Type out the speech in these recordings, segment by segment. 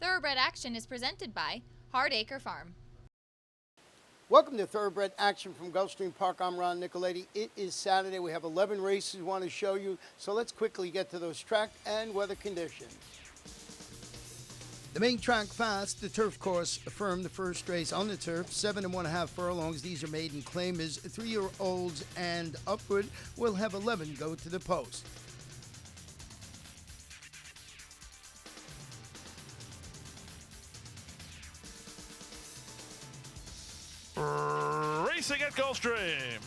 Thoroughbred Action is presented by Hardacre Farm. Welcome to Thoroughbred Action from Gulfstream Park. I'm Ron Nicoletti. It is Saturday. We have 11 races we want to show you, so let's quickly get to those track and weather conditions. The main track fast, the turf course, affirmed the first race on the turf, 7 1/2 furlongs. These are maiden claimers, 3-year-olds and upward. We'll have 11 go to the post. Racing at Gulfstream.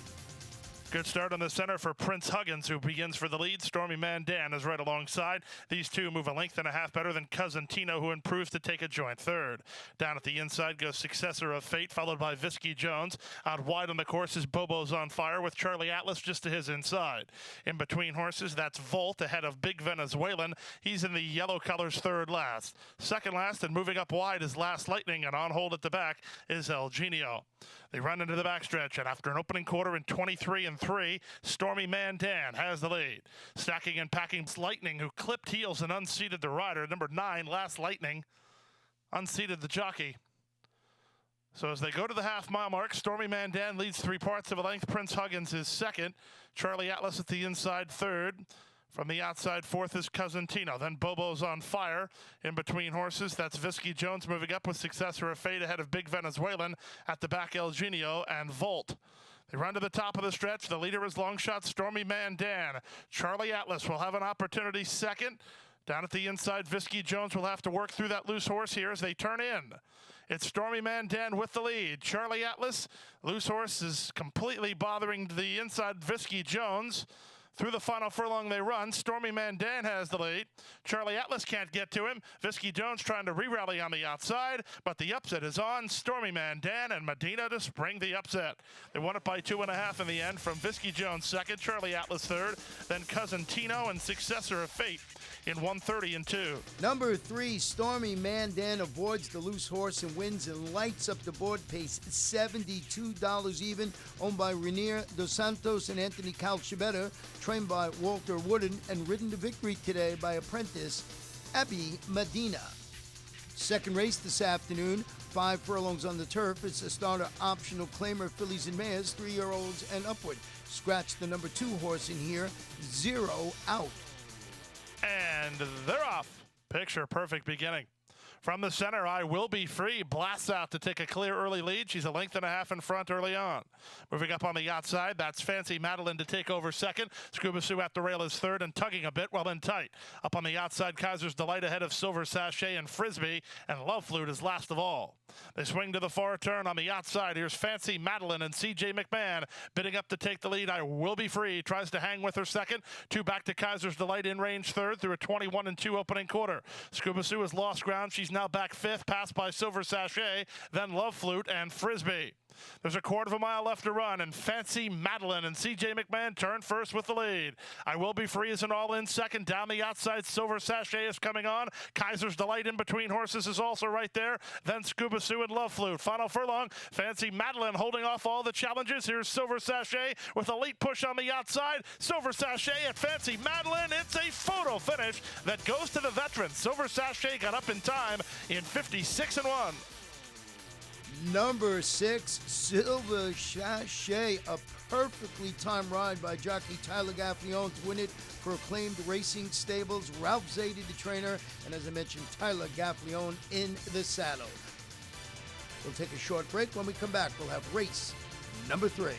Good start on the center for Prince Huggins, who begins for the lead. Stormy Mandan is right alongside. These two move a length and a half better than Cousin Tino, who improves to take a joint third. Down at the inside goes Successor of Fate, followed by Visky Jones. Out wide on the course is Bobo's on Fire, with Charlie Atlas just to his inside. In between horses, that's Volt ahead of Big Venezuelan. He's in the yellow colors third last. Second last and moving up wide is Last Lightning, and on hold at the back is El Genio. They run into the backstretch, and after an opening quarter in 23-3, Stormy Mandan has the lead. Stacking and packing Lightning, who clipped heels and unseated the rider. Number 9, Last Lightning, unseated the jockey. So as they go to the half-mile mark, Stormy Mandan leads 3 parts of a length. Prince Huggins is second. Charlie Atlas at the inside third. From the outside, fourth is Cousin Tino. Then Bobo's on Fire. In between horses, that's Visky Jones moving up with Successor of Fate ahead of Big Venezuelan. At the back, El Genio and Volt. They run to the top of the stretch. The leader is long shot Stormy Mandan. Charlie Atlas will have an opportunity second. Down at the inside, Visky Jones will have to work through that loose horse here as they turn in. It's Stormy Mandan with the lead. Charlie Atlas, loose horse, is completely bothering the inside Visky Jones. Through the final furlong they run. Stormy Mandan has the lead. Charlie Atlas can't get to him. Visky Jones trying to re-rally on the outside, but the upset is on Stormy Mandan and Medina to spring the upset. They won it by 2.5 in the end from Visky Jones second, Charlie Atlas third, then Cousin Tino and Successor of Fate in 1:30-2. Number 3, Stormy Mandan avoids the loose horse and wins and lights up the board pace, $72 even, owned by Rainier Dos Santos and Anthony Calcibetta, trained by Walter Wooden and ridden to victory today by apprentice Abby Medina. Second race this afternoon, 5 furlongs on the turf. It's a starter optional claimer, Fillies and Mares, 3-year-olds and upward. Scratch the number 2 horse in here, 0 out. And they're off. Picture perfect beginning. From the center, I Will Be Free blasts out to take a clear early lead. She's a length and a half in front early on. Moving up on the outside, that's Fancy Madeline to take over second. Scuba Sue at the rail is third and tugging a bit while in tight. Up on the outside, Kaiser's Delight ahead of Silver Sachet and Frisbee, and Love Flute is last of all. They swing to the far turn on the outside. Here's Fancy Madeline and C.J. McMahon bidding up to take the lead. I Will Be Free tries to hang with her second. 2 back to Kaiser's Delight in range third through a 21-2 opening quarter. Scuba Sue has lost ground. She's now back fifth, passed by Silver Sachet, then Love Flute and Frisbee. There's a 1/4 mile left to run, and Fancy Madeline and C.J. McMahon turn first with the lead. I Will Be Free is an all-in second. Down the outside, Silver Sachet is coming on. Kaiser's Delight in between horses is also right there. Then Scuba Sue and Love Flute. Final furlong, Fancy Madeline holding off all the challenges. Here's Silver Sachet with a late push on the outside. Silver Sachet at Fancy Madeline. It's a photo finish that goes to the veteran. Silver Sachet got up in time in 56-1. Number 6, Silver Sachet, a perfectly timed ride by jockey Tyler Gaffleone to win it for acclaimed racing stables. Ralph Zadie, the trainer, and as I mentioned, Tyler Gaffleone in the saddle. We'll take a short break. When we come back, we'll have race number 3.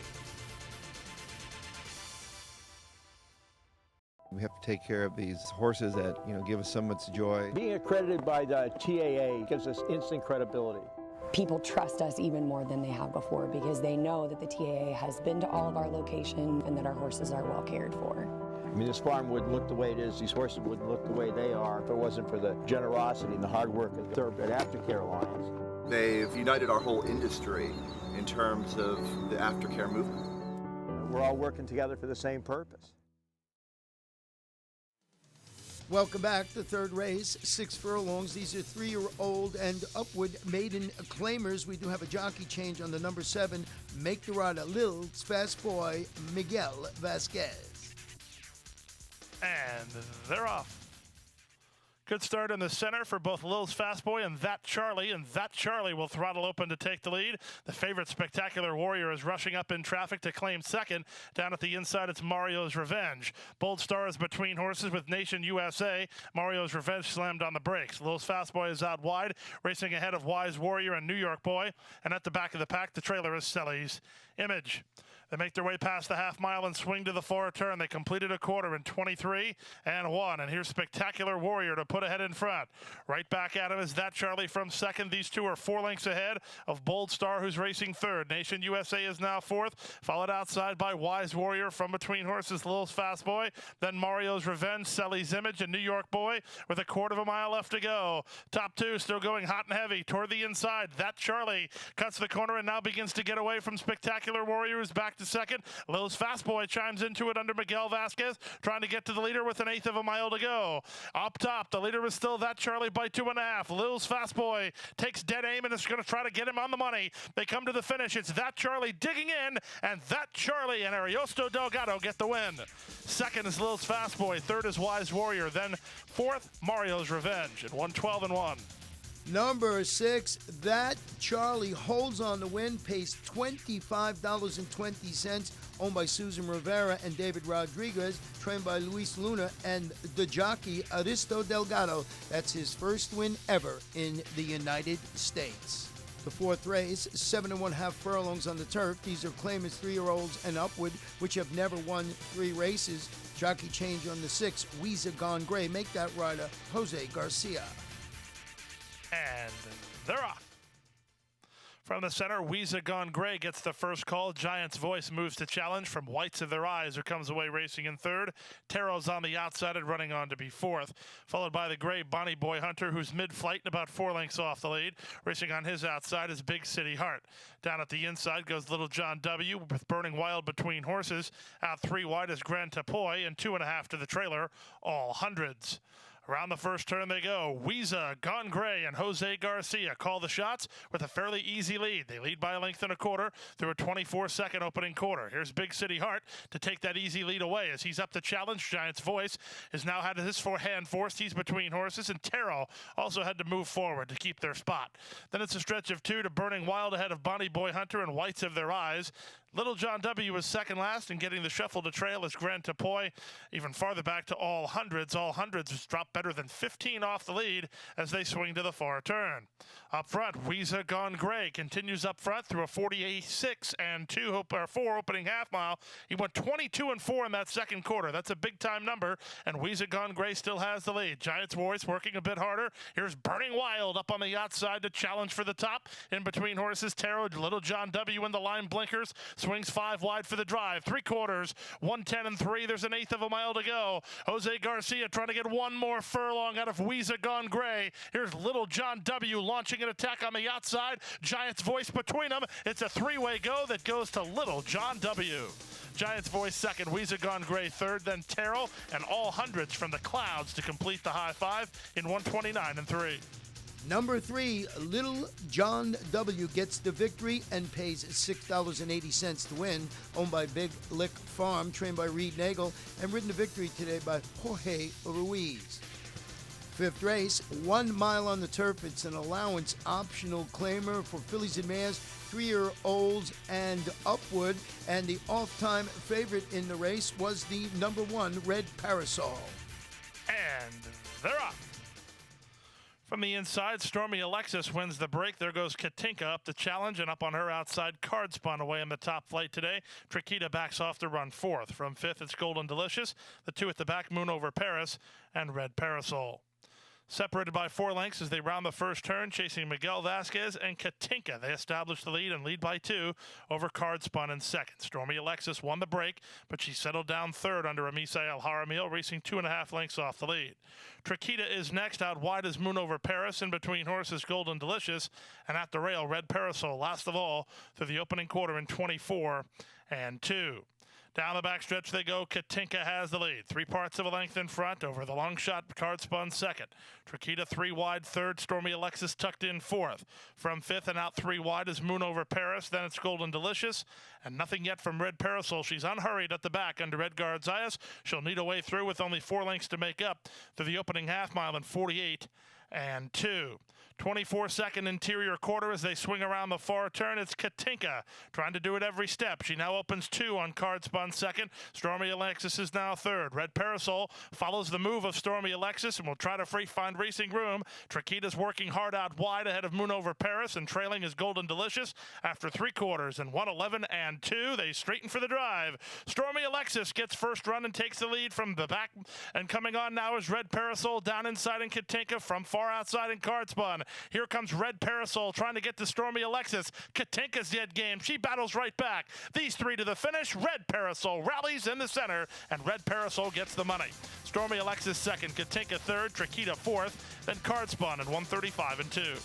We have to take care of these horses that, give us so much joy. Being accredited by the TAA gives us instant credibility. People trust us even more than they have before because they know that the TAA has been to all of our locations and that our horses are well cared for. I mean, this farm wouldn't look the way it is, these horses wouldn't look the way they are if it wasn't for the generosity and the hard work of the Aftercare Alliance. They've united our whole industry in terms of the aftercare movement. We're all working together for the same purpose. Welcome back. The third race, 6 furlongs. These are 3-year-old and upward maiden claimers. We do have a jockey change on the number 7. Make the rider, Lil Fast Boy, Miguel Vasquez. And they're off. Good start in the center for both Lil's Fastboy and That Charlie will throttle open to take the lead. The favorite Spectacular Warrior is rushing up in traffic to claim second. Down at the inside, it's Mario's Revenge. Bold Star is between horses with Nation USA. Mario's Revenge slammed on the brakes. Lil's Fastboy is out wide, racing ahead of Wise Warrior and New York Boy. And at the back of the pack, the trailer is Selly's Image. They make their way past the half mile and swing to the far turn. They completed a quarter in 23 and 1. And here's Spectacular Warrior to put ahead in front. Right back at him is That Charlie from second. These two are 4 lengths ahead of Bold Star, who's racing third. Nation USA is now fourth, followed outside by Wise Warrior. From between horses, Lil's Fastboy, then Mario's Revenge, Selly's Image, and New York Boy with a quarter of a mile left to go. Top two still going hot and heavy toward the inside. That Charlie cuts the corner and now begins to get away from Spectacular Warrior, who's back to second. Lil's Fastboy chimes into it under Miguel Vasquez, trying to get to the leader with 1/8 of a mile to go. Up top, the leader is still That Charlie by 2.5. Lil's Fastboy takes dead aim and is going to try to get him on the money. They come to the finish. It's That Charlie digging in, and That Charlie and Ariosto Delgado get the win. Second is Lil's Fastboy. Third is Wise Warrior. Then fourth, Mario's Revenge at 1:12 and 1. Number 6, That Charlie holds on to win, pays $25.20, owned by Susan Rivera and David Rodriguez, trained by Luis Luna and the jockey Aristo Delgado. That's his first win ever in the United States. The fourth race, 7 1/2 furlongs on the turf. These are claimants 3-year-olds and upward, which have never won 3 races. Jockey change on the 6, Weezer Gone Gray. Make that rider Jose Garcia. And they're off. From the center, Weezer Gone Gray gets the first call. Giant's Voice moves to challenge from Whites of Their Eyes, who comes away racing in third. Taro's on the outside and running on to be fourth, followed by the gray Bonnie Boy Hunter, who's mid-flight and about 4 lengths off the lead. Racing on his outside is Big City Heart. Down at the inside goes Little John W. with Burning Wild between horses. Out 3 wide is Grand Tapoy and 2.5 to the trailer, all hundreds. Around the first turn they go. Weezer Gone Gray and Jose Garcia call the shots with a fairly easy lead. They lead by 1.25 through a 24-second opening quarter. Here's Big City Heart to take that easy lead away as he's up to challenge. Giant's Voice has now had his forehand forced. He's between horses, and Taro also had to move forward to keep their spot. Then it's a stretch of 2 to Burning Wild ahead of Bonnie Boy Hunter and Whites of Their Eyes. Little John W. was second last, and getting the shuffle to trail is Grand Tapoy. Even farther back to all hundreds. All hundreds has dropped better than 15 off the lead as they swing to the far turn. Up front, Weezer Gone Gray continues up front through a 46 and 4 opening half mile. He went 22 and 4 in that second quarter. That's a big time number, and Weezer Gone Gray still has the lead. Giant's Voice working a bit harder. Here's Burning Wild up on the outside to challenge for the top. In between horses, Taro, Little John W. in the line blinkers. Swings 5 wide for the drive. 3/4, 1:10 and 3. There's 1/8 of a mile to go. Jose Garcia trying to get one more furlong out of Weezer Gone Gray. Here's Little John W. launching an attack on the outside. Giant's Voice between them. It's a 3-way go that goes to Little John W. Giant's Voice second, Weezer Gone Gray third, then Terrell, and all hundreds from the clouds to complete the high five in 1:29 and 3. Number 3, Little John W. gets the victory and pays $6.80 to win. Owned by Big Lick Farm, trained by Reed Nagel, and ridden to victory today by Jorge Ruiz. Fifth race, 1 mile on the turf. It's an allowance optional claimer for fillies and mares, 3-year-olds and upward. And the off-time favorite in the race was the number 1, Red Parasol. And they're off. From the inside, Stormy Alexis wins the break. There goes Katinka up the challenge, and up on her outside, Card Spun away in the top flight today. Triquita backs off to run 4th. From 5th, it's Golden Delicious. The 2 at the back, Moon Over Paris and Red Parasol. Separated by 4 lengths as they round the first turn, chasing Miguel Vasquez and Katinka. They establish the lead and lead by 2 over Card Spun in second. Stormy Alexis won the break, but she settled down third under Amisa El Jaramil, racing 2.5 lengths off the lead. Triquita is next. Out wide is Moon Over Paris. In between horses, Golden Delicious. And at the rail, Red Parasol, last of all, through the opening quarter in 24 and 2. Down the backstretch they go. Katinka has the lead. 3 parts of a length in front. Over the long shot, Card Spun second. Trakita 3 wide third. Stormy Alexis tucked in fourth. From fifth and out 3 wide is Moon Over Paris. Then it's Golden Delicious. And nothing yet from Red Parasol. She's unhurried at the back under Edgar Zayas. She'll need a way through with only 4 lengths to make up through the opening half mile in 48 and 2. 24-second interior quarter as they swing around the far turn. It's Katinka trying to do it every step. She now opens 2 on Card Spun second. Stormy Alexis is now third. Red Parasol follows the move of Stormy Alexis and will try to find racing room. Trakita's working hard out wide ahead of Moon Over Paris, and trailing is Golden Delicious. After 3 quarters and 1:11 and 2, they straighten for the drive. Stormy Alexis gets first run and takes the lead from the back. And coming on now is Red Parasol down inside in Katinka from far outside in Card Spun. Here comes Red Parasol trying to get to Stormy Alexis. Katinka's dead game. She battles right back. These 3 to the finish. Red Parasol rallies in the center, and Red Parasol gets the money. Stormy Alexis second, Katinka third, Trakita fourth, then Card Spun at 1:35 and 2.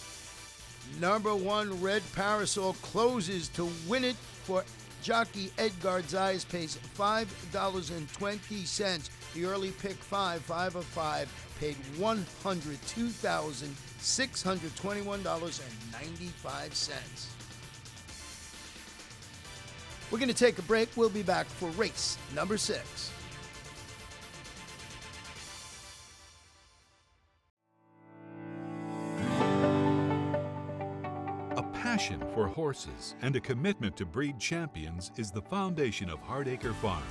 Number 1, Red Parasol closes to win it for jockey Edgar Zayas, pays $5.20. The early pick 5 of 5, paid $102,621.95. We're going to take a break. We'll be back for race number 6. A passion for horses and a commitment to breed champions is the foundation of Hardacre Farm.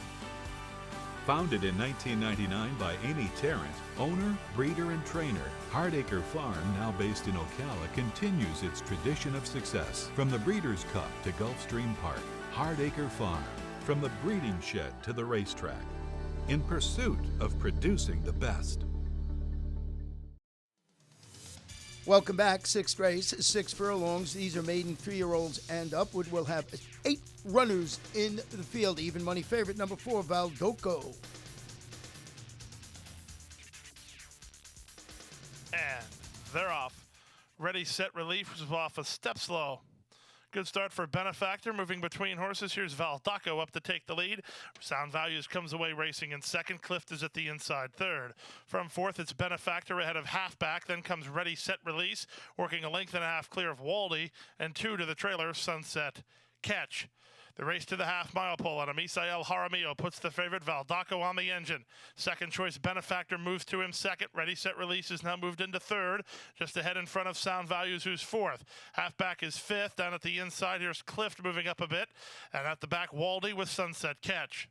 Founded in 1999 by Amy Tarrant, owner, breeder, and trainer, Hardacre Farm, now based in Ocala, continues its tradition of success. From the Breeders' Cup to Gulfstream Park, Hardacre Farm, from the breeding shed to the racetrack, in pursuit of producing the best. Welcome back. 6th race, 6 furlongs. These are maiden 3-year-olds and upward. We'll have 8 runners in the field. Even money favorite number 4, Valdoco. And they're off. Ready, set, relief was off a step slow. Good start for Benefactor, moving between horses. Here's Valdoco up to take the lead. Sound Values comes away racing in second. Clift is at the inside third. From fourth, it's Benefactor ahead of Halfback. Then comes Ready, Set, Release, working a length and a half clear of Waldy, and 2 to the trailer, Sunset Catch. The race to the half-mile pole, and Misael Jaramillo puts the favorite Valdoco on the engine. Second choice, Benefactor moves to him second. Ready, Set, Release is now moved into third, just ahead in front of Sound Values, who's fourth. Halfback is fifth. Down at the inside, here's Clift moving up a bit. And at the back, Waldy with Sunset Catch.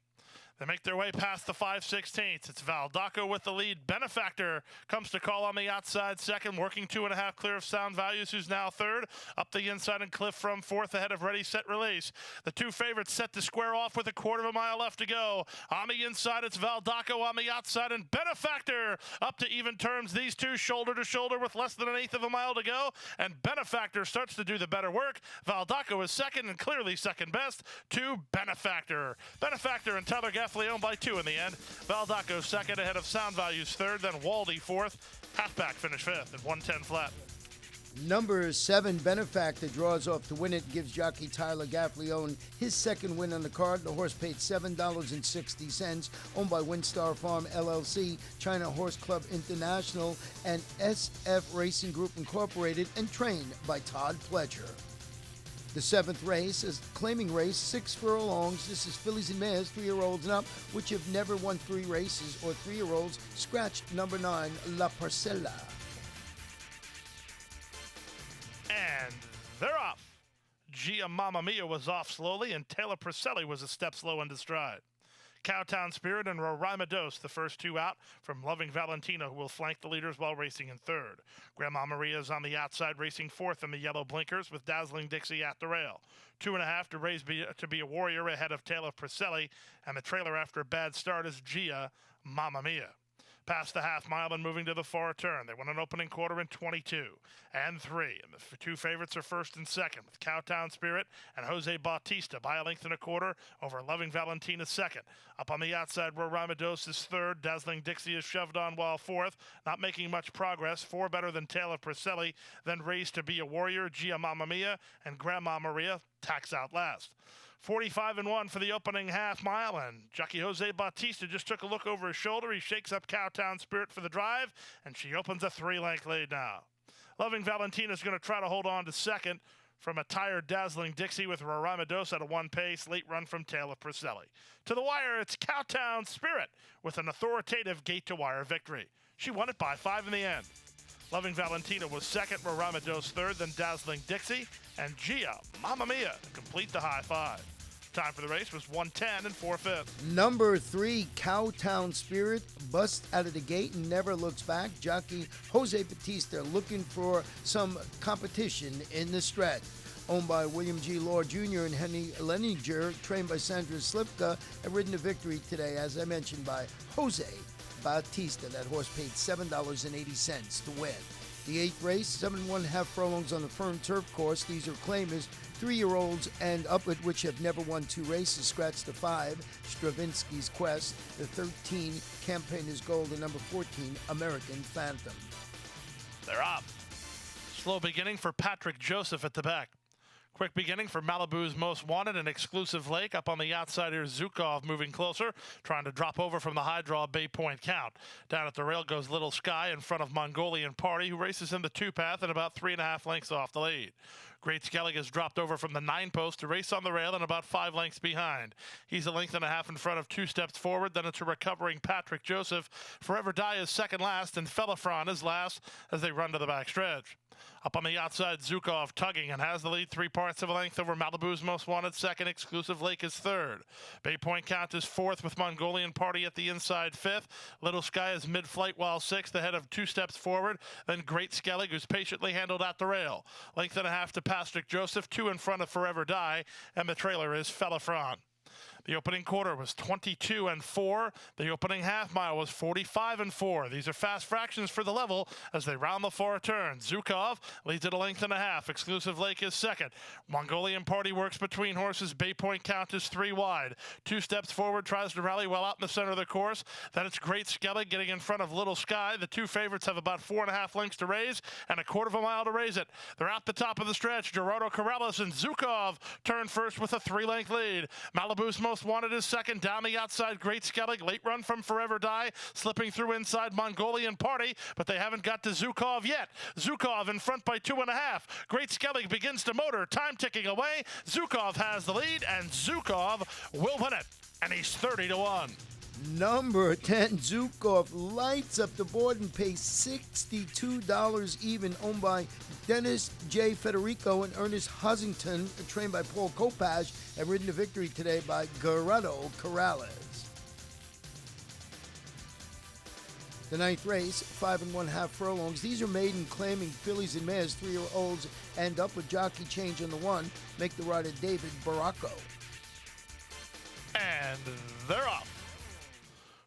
They make their way past the 5/16. It's Valdoco with the lead. Benefactor comes to call on the outside second, working 2.5 clear of Sound Values, who's now third. Up the inside and Cliff from fourth ahead of Ready, Set, Release. The 2 favorites set to square off with a 1/4 mile left to go. On the inside, it's Valdoco. On the outside, and Benefactor up to even terms. These 2 shoulder to shoulder with less than 1/8 of a mile to go. And Benefactor starts to do the better work. Valdoco is second and clearly second best to Benefactor. Benefactor and Tyler Gaffley owned by 2 in the end. Valdoco second ahead of Sound Values third, then Waldy fourth. Halfback finished fifth at 110 flat. Number 7, Benefactor, draws off to win it, gives jockey Tyler Gaffleone his second win on the card. The horse paid $7.60, owned by Windstar Farm LLC, China Horse Club International, and SF Racing Group Incorporated, and trained by Todd Pledger. The 7th race is claiming race, 6 furlongs. This is fillies and mares, 3-year-olds and up, which have never won 3 races, or 3-year-olds. Scratch number 9, La Parcella. And they're off. Gia Mamma Mia was off slowly, and Taylor Priscelli was a step slow into stride. Cowtown Spirit and Roraima Dose, the first 2 out from Loving Valentina, who will flank the leaders while racing in third. Grandma Maria is on the outside, racing fourth in the yellow blinkers with Dazzling Dixie at the rail. 2.5 to be a warrior ahead of Taylor Priscelli, and the trailer after a bad start is Gia Mamma Mia. Past the half mile and moving to the far turn. They won an opening quarter in 22 and 3. And the 2 favorites are first and second, with Cowtown Spirit and Jose Bautista by a length and a quarter over Loving Valentina second. Up on the outside, Roraima Dose is third. Dazzling Dixie is shoved on while fourth, not making much progress. 4 better than Taylor Priscelli, then Raised to Be a Warrior, Gia Mamma Mia, and Grandma Maria tacks out last. 45-1 for the opening half mile, and jockey Jose Bautista just took a look over his shoulder. He shakes up Cowtown Spirit for the drive, and she opens a 3-length lead now. Loving Valentina is going to try to hold on to second from a tired, dazzling Dixie with Raramados at a 1 pace. Late run from Taylor Priscelli. To the wire, it's Cowtown Spirit with an authoritative gate-to-wire victory. She won it by 5 in the end. Loving Valentina was second, Raramados third, then Dazzling Dixie, and Gia, Mamma Mia, to complete the high five. Time for the race was 1:10 and 4/5. Number 3, Cowtown Spirit, busts out of the gate and never looks back. Jockey Jose Batista looking for some competition in the stretch. Owned by William G. Law Jr. and Henry Leninger, trained by Sandra Slipka, and ridden to victory today, as I mentioned, by Jose Bautista. That horse paid $7.80 to win. The 8th race, 7 1/2 furlongs on the firm turf course. These are claimers, 3-year-olds and upward, which have never won 2 races. Scratch the 5, Stravinsky's Quest. The 13, Campaigner's Gold. The number 14, American Phantom. They're up. Slow beginning for Patrick Joseph at the back. Quick beginning for Malibu's Most Wanted, an exclusive lake. Up on the outside here, Zukov moving closer, trying to drop over from the high draw Bay Point Count. Down at the rail goes Little Sky in front of Mongolian Party, who races in the 2-path and about 3.5 lengths off the lead. Great Skellig has dropped over from the 9-post to race on the rail and about 5 lengths behind. He's a length and a half in front of 2 steps forward. Then it's a recovering Patrick Joseph. Forever Die is second last, and Felafron is last as they run to the back stretch. Up on the outside, Zukov tugging and has the lead 3 parts of a length over Malibu's Most Wanted second. Exclusive Lake is third. Bay Point Count is fourth with Mongolian Party at the inside 5th. Little Sky is mid-flight while 6th, ahead of 2 steps forward. Then Great Skellig, who's patiently handled at the rail. Length and a half to Patrick Joseph, 2 in front of Forever Die, and the trailer is Felafron. The opening quarter was 22-4. The opening half mile was 45-4. These are fast fractions for the level as they round the far turn. Zukov leads at a length and a half. Exclusive Lake is second. Mongolian Party works between horses. Bay Point Count is 3 wide. 2 steps forward, tries to rally well out in the center of the course. Then it's Great Skellig getting in front of Little Sky. The 2 favorites have about 4.5 lengths to raise and a 1/4 mile to raise it. They're out the top of the stretch. Gerardo Corrales and Zukov turn first with a 3-length lead. Malibu's Most Wanted is second. Down the outside, Great Skellig. Late run from Forever Die. Slipping through inside Mongolian Party, but they haven't got to Zukov yet. Zukov in front by 2.5. Great Skellig begins to motor. Time ticking away. Zukov has the lead, and Zukov will win it. And he's 30-1. Number 10, Zukov lights up the board and pays $62 even, owned by Dennis J. Federico and Ernest Husington, trained by Paul Kopach, and ridden to victory today by Gerardo Corrales. The 9th race, 5 1/2 furlongs. These are maiden claiming fillies and mares, 3-year-olds, and up with jockey change on the 1. Make the rider David Baracco. And they're off.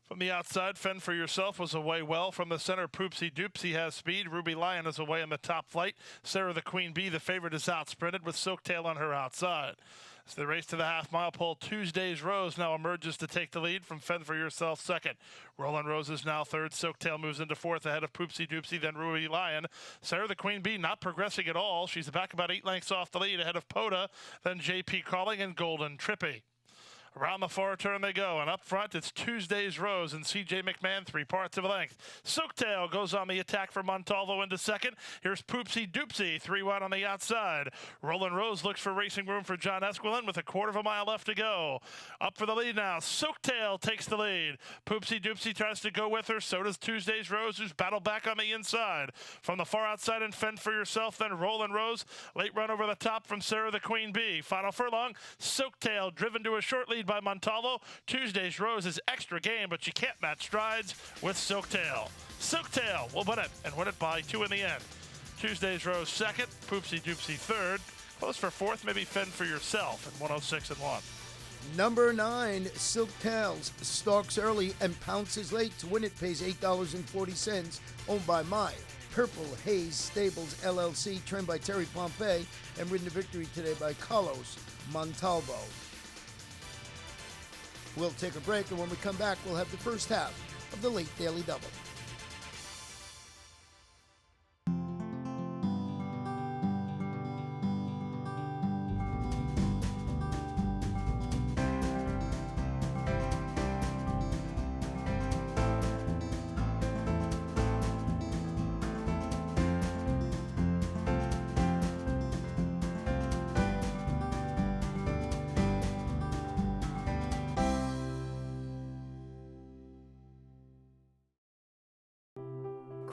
From the outside, Fend for Yourself was away well. From the center, Poopsie Doopsie has speed. Ruby Lion is away in the top flight. Sarah the Queen Bee, the favorite, is out sprinted with Silktail on her outside. As the race to the half-mile pole, Tuesday's Rose now emerges to take the lead from Fend for Yourself second. Roland Rose is now third. Silktail moves into 4th ahead of Poopsie Doopsie, then Ruby Lion. Sarah the Queen Bee not progressing at all. She's back about 8 lengths off the lead ahead of Poda, then JP Calling and Golden Trippy. Around the far turn they go, and up front it's Tuesday's Rose and C.J. McMahon, 3 parts of a length. Silktail goes on the attack for Montalvo into second. Here's Poopsie Doopsie, 3 wide on the outside. Roland Rose looks for racing room for John Esquilin with a 1/4 mile left to go. Up for the lead now. Silktail takes the lead. Poopsie Doopsie tries to go with her. So does Tuesday's Rose, who's battled back on the inside. From the far outside and Fend for Yourself, then Roland Rose. Late run over the top from Sarah the Queen Bee. Final furlong, Silktail driven to a short lead by Montalvo. Tuesday's Rose is extra game, but she can't match strides with Silktail. Silktail will win it and win it by 2 in the end. Tuesday's Rose second, Poopsie Doopsie third. Close for 4th, maybe Fend for Yourself at 106-1. Number 9, Silktails stalks early and pounces late to win it, pays $8.40, owned by My Purple Haze Stables LLC, trained by Terry Pompey, and ridden to victory today by Carlos Montalvo. We'll take a break, and when we come back, we'll have the first half of the Late Daily Double.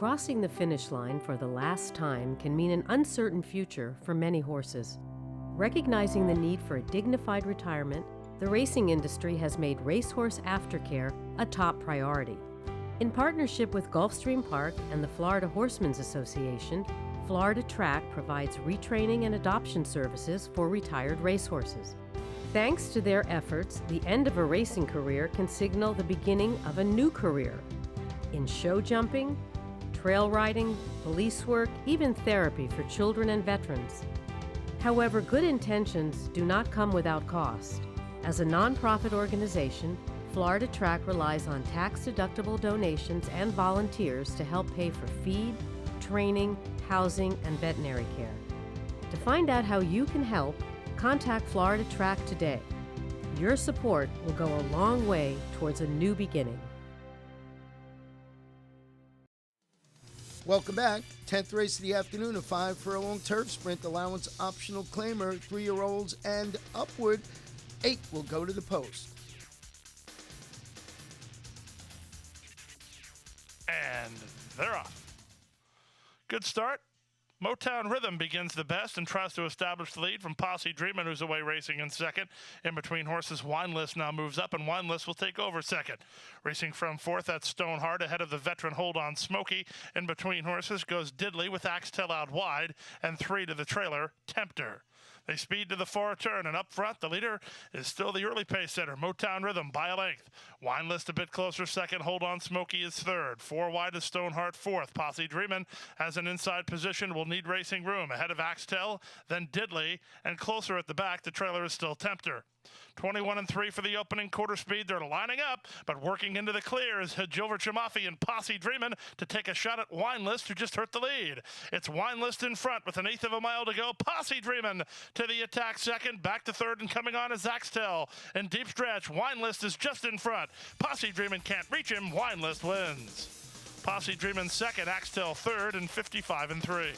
Crossing the finish line for the last time can mean an uncertain future for many horses. Recognizing the need for a dignified retirement, the racing industry has made racehorse aftercare a top priority. In partnership with Gulfstream Park and the Florida Horsemen's Association, Florida Track provides retraining and adoption services for retired racehorses. Thanks to their efforts, the end of a racing career can signal the beginning of a new career in show jumping, trail riding, police work, even therapy for children and veterans. However, good intentions do not come without cost. As a nonprofit organization, Florida Track relies on tax-deductible donations and volunteers to help pay for feed, training, housing, and veterinary care. To find out how you can help, contact Florida Track today. Your support will go a long way towards a new beginning. Welcome back. 10th race of the afternoon, a 5-furlong turf sprint. Allowance optional claimer, 3-year-olds and upward. 8 will go to the post. And they're off. Good start. Motown Rhythm begins the best and tries to establish the lead from Posse Dreamin', who's away racing in second. In between horses, Wine List now moves up, and Wine List will take over second. Racing from fourth, that's Stoneheart ahead of the veteran Hold On Smoky. In between horses goes Diddley with Axtell out wide, and 3 to the trailer, Tempter. They speed to the far turn, and up front, the leader is still the early pace setter, Motown Rhythm, by a length. Wine List a bit closer, second. Hold On Smoky is third. 4 wide is Stoneheart, fourth. Posse Dreamin' has an inside position, will need racing room. Ahead of Axtell, then Diddley, and closer at the back, the trailer is still Tempter. 21 and 3 for the opening quarter speed. They're lining up, but working into the clear is Hajilver Chamafi and Posse Dreamin' to take a shot at Wine List, who just hurt the lead. It's Wine List in front with 1/8 of a mile to go. Posse Dreamin' to the attack second. Back to third and coming on is Axtell. In deep stretch, Wine List is just in front. Posse Dreamin' can't reach him. Wine List wins. Posse Dreamin' second, Axtell third, and 55 and 3.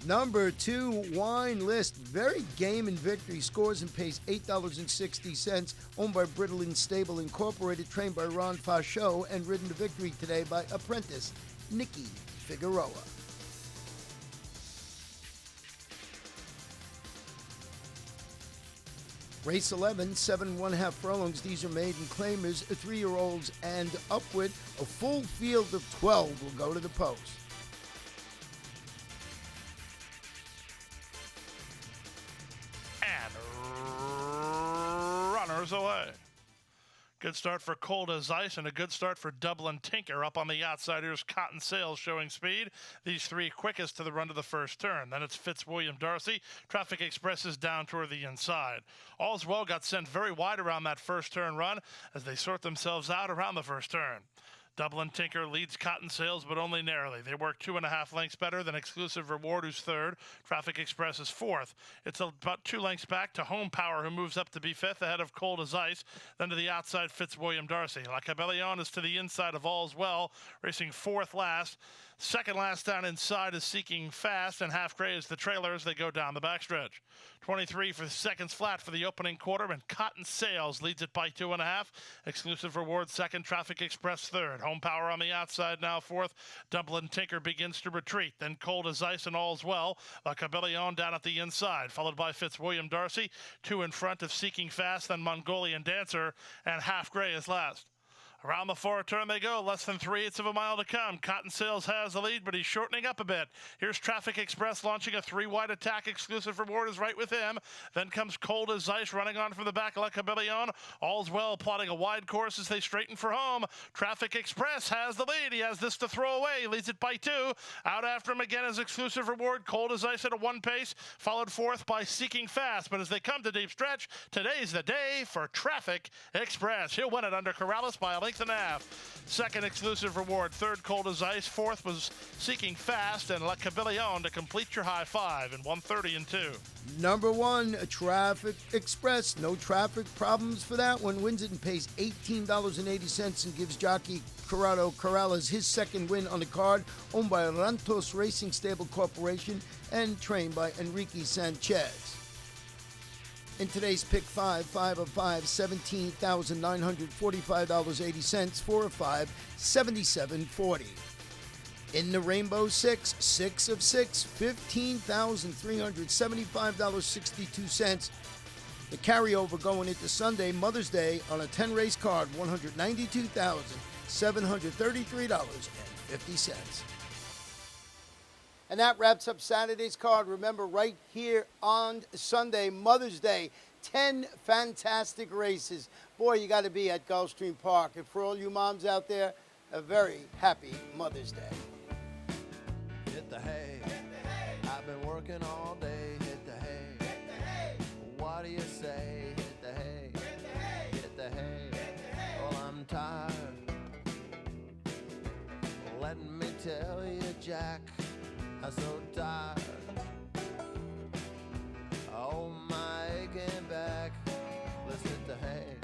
Number 2, Wine List. Very game in victory. Scores and pays $8.60. Owned by Brittlin Stable Incorporated. Trained by Ron Fachot and ridden to victory today by apprentice Nikki Figueroa. Race 11, 7 1/2 furlongs. These are maiden claimers, 3-year-olds and upward. A full field of 12 will go to the post. Runners away. Good start for Cold as Ice and a good start for Dublin Tinker. Up on the outsiders, Cotton Sales showing speed. These 3 quickest to the run to the first turn. Then it's Fitzwilliam Darcy. Traffic Express is down toward the inside. All's Well got sent very wide around that first turn run as they sort themselves out around the first turn. Dublin Tinker leads Cotton Sales, but only narrowly. They work 2.5 lengths better than Exclusive Reward, who's third. Traffic Express is fourth. It's about 2 lengths back to Home Power, who moves up to be fifth, ahead of Cold as Ice. Then to the outside, Fitzwilliam Darcy. La Cabellion is to the inside of All's Well, racing fourth last. Second last down inside is Seeking Fast, and Half Gray is the trailer as they go down the backstretch. 23 for seconds flat for the opening quarter, and Cotton Sales leads it by 2.5. Exclusive Reward second, Traffic Express third. Home Power on the outside now fourth. Dublin Tinker begins to retreat. Then Cold as Ice and All's Well. La Cabellion down at the inside, followed by Fitzwilliam Darcy. 2 in front of Seeking Fast, then Mongolian Dancer, and Half Gray is last. Around the far turn they go, less than 3/8 of a mile to come. Cotton Sales has the lead, but he's shortening up a bit. Here's Traffic Express launching a 3-wide attack. Exclusive Reward is right with him. Then comes Cold as Ice running on from the back. La Cabellion. All's Well plotting a wide course as they straighten for home. Traffic Express has the lead. He has this to throw away. He leads it by 2. Out after him again is Exclusive Reward. Cold as Ice at a 1 pace, followed fourth by Seeking Fast. But as they come to deep stretch, today's the day for Traffic Express. He'll win it under Corrales by a length and a half. Second, Exclusive Reward. Third, Cold as Ice. Fourth was Seeking Fast, and La Cabellion to complete your high five in 1:30 and 2. Number 1, Traffic Express. No traffic problems for that one. Wins it and pays $18.80 and gives jockey Corrado Corrales his second win on the card. Owned by Rantos Racing Stable Corporation and trained by Enrique Sanchez. In today's pick 5, 5 of 5, $17,945.80, 4 of 5, $77.40. In the Rainbow Six, 6 of 6, $15,375.62. The carryover going into Sunday, Mother's Day, on a 10-race card, $192,733.50. And that wraps up Saturday's card. Remember, right here on Sunday, Mother's Day, 10 fantastic races. Boy, you got to be at Gulfstream Park. And for all you moms out there, a very happy Mother's Day. Hit the hay. I've been working all day. Hit the hay. What do you say? Hit the hay. Hit the hay. Well, I'm tired. Let me tell you, Jack, I'm so tired. Oh, my aching back. Let's hit the hay.